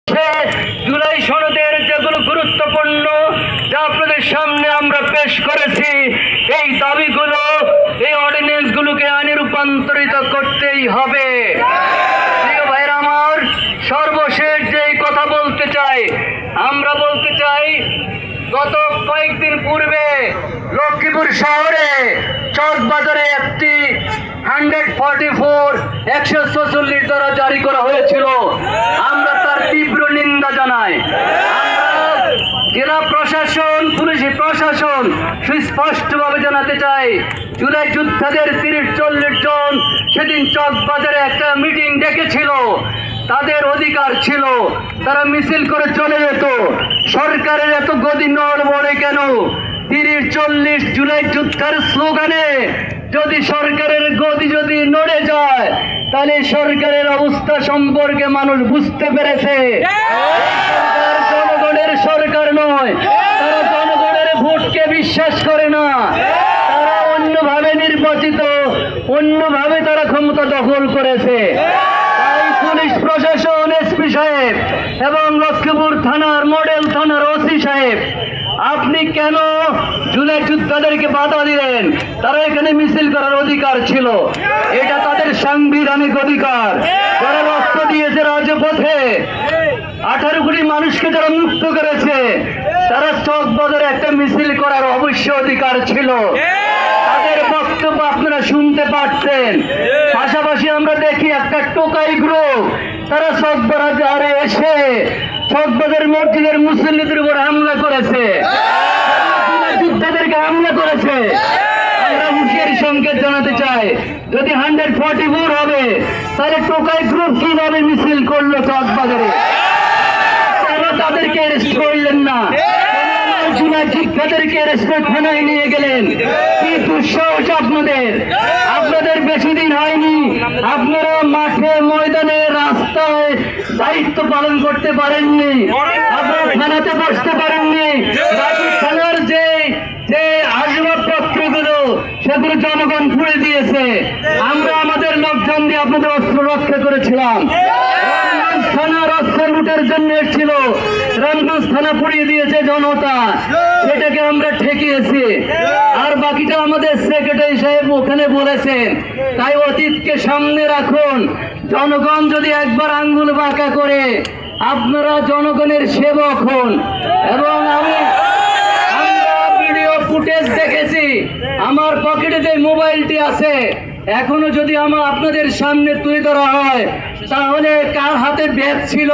জুলাই সনদের যেগুলো গুরুত্বপূর্ণ যা আপনাদের সামনে আমরা পেশ করেছি, এই দাবিগুলো, এই অর্ডিন্যান্সগুলোকে আইনে রূপান্তরিত করতেই হবে। প্রিয় ভাইরা আমার, সর্বশেষ যেই কথা বলতে চাই, আমরা বলতে চাই, গত কয়েকদিন পূর্বে লক্ষ্মীপুর শহরে চকবাজারে একটি 144 ধারা জারি করা হয়েছিল। আমরা তার তীব্র নিন্দা জানাই। জেলা প্রশাসন, পুলিশ প্রশাসন সুস্পষ্টভাবে জানাতে চাই, জুলাই যোদ্ধাদের 30-40 জন সেদিন চকবাজারে একটা মিটিং ডেকেছিল। তাদের অধিকার ছিল, তারা মিছিল করে চলে যেত। সরকারের এত গদি নড়বড়ে কেন? 30-40 জুলাই যোদ্ধার স্লোগানে যদি সরকারের গদি যদি নড়ে যায়, তাহলে সরকারের অবস্থা সম্পর্কে মানুষ বুঝতে পেরেছে। জনগণের সরকার নয়, তারা জনগণের ভোটকে বিশ্বাস করে না। তারা অন্যভাবে নির্বাচিত, অন্যভাবে তারা ক্ষমতা দখল করেছে। তাই পুলিশ প্রশাসন, এসপি সাহেব এবং লক্ষ্মীপুর থানার মডেল থানার ওসি সাহেব, আপনি কেন জুলাই যোদ্ধাদেরকে বাধা দিলেন? তারা এখানে মিছিল করার অধিকার ছিল, এটা তাদের সাংবিধানিক অধিকার। যারা রক্ত দিয়েছে রাজপথে, 18 কোটি মানুষকে যারা মুক্ত করেছে, তারা চকবাজারে একটা মিছিল করার অবশ্যই অধিকার ছিল। তাদের বক্তব্য আপনারা শুনতে পাচ্ছেন। পাশাপাশি আমরা দেখি একটা টোকাই গ্রুপ, তারা চকবাজারে এসে চকবাজার মসজিদের মুসল্লিদের উপর হামলা করেছে, যোদ্ধাদেরকে হামলা করেছে। আমরা হুঁশিয়ারি সংকেত জানাতে চাই, যদি 144 হবে, তাহলে টোকাই গ্রুপ কিভাবে মিছিল করলো চকবাজারে? তাদেরকে অ্যারেস্ট করলেন না, শিক্ষাদেরকে অ্যারেস্ট করে থানায় নিয়ে গেলেন। কি দুঃসাহস আপনাদের! আপনাদের বেশি দিন হয়নি, আপনারা মাঠে ময়দানে রাস্তায় দায়িত্ব পালন করতে পারেননি, আপনারা থানাতে বসতে পারেননি। থানার যে আসবাবপত্রগুলো, সেগুলো জনগণ পুড়ে দিয়েছে। আমরা আমাদের লোকজন দিয়ে আপনাদের অস্ত্র রক্ষা করেছিলাম। থানার অস্ত্র লুটের জন্য এসেছিল, রামগঞ্জ থানা পুড়িয়ে দিয়েছে জনতা, সেটাকে আমরা ঠেকিয়েছি। আর বাকিটা আমাদের সেক্রেটারি সাহেব ওখানে বলেছেন। তাই অতীতকে সামনে রাখুন। জনগণ যদি একবার আঙ্গুল বাঁকা করে, আপনারা জনগণের সেবক হন। এবং আমরা ভিডিও ফুটেজ দেখেছি, আমার পকেটে যে মোবাইলটি আছে, এখনো যদি আপনাদের সামনে তুলে ধরা হয়, তাহলে কার হাতে ব্যাগ ছিল,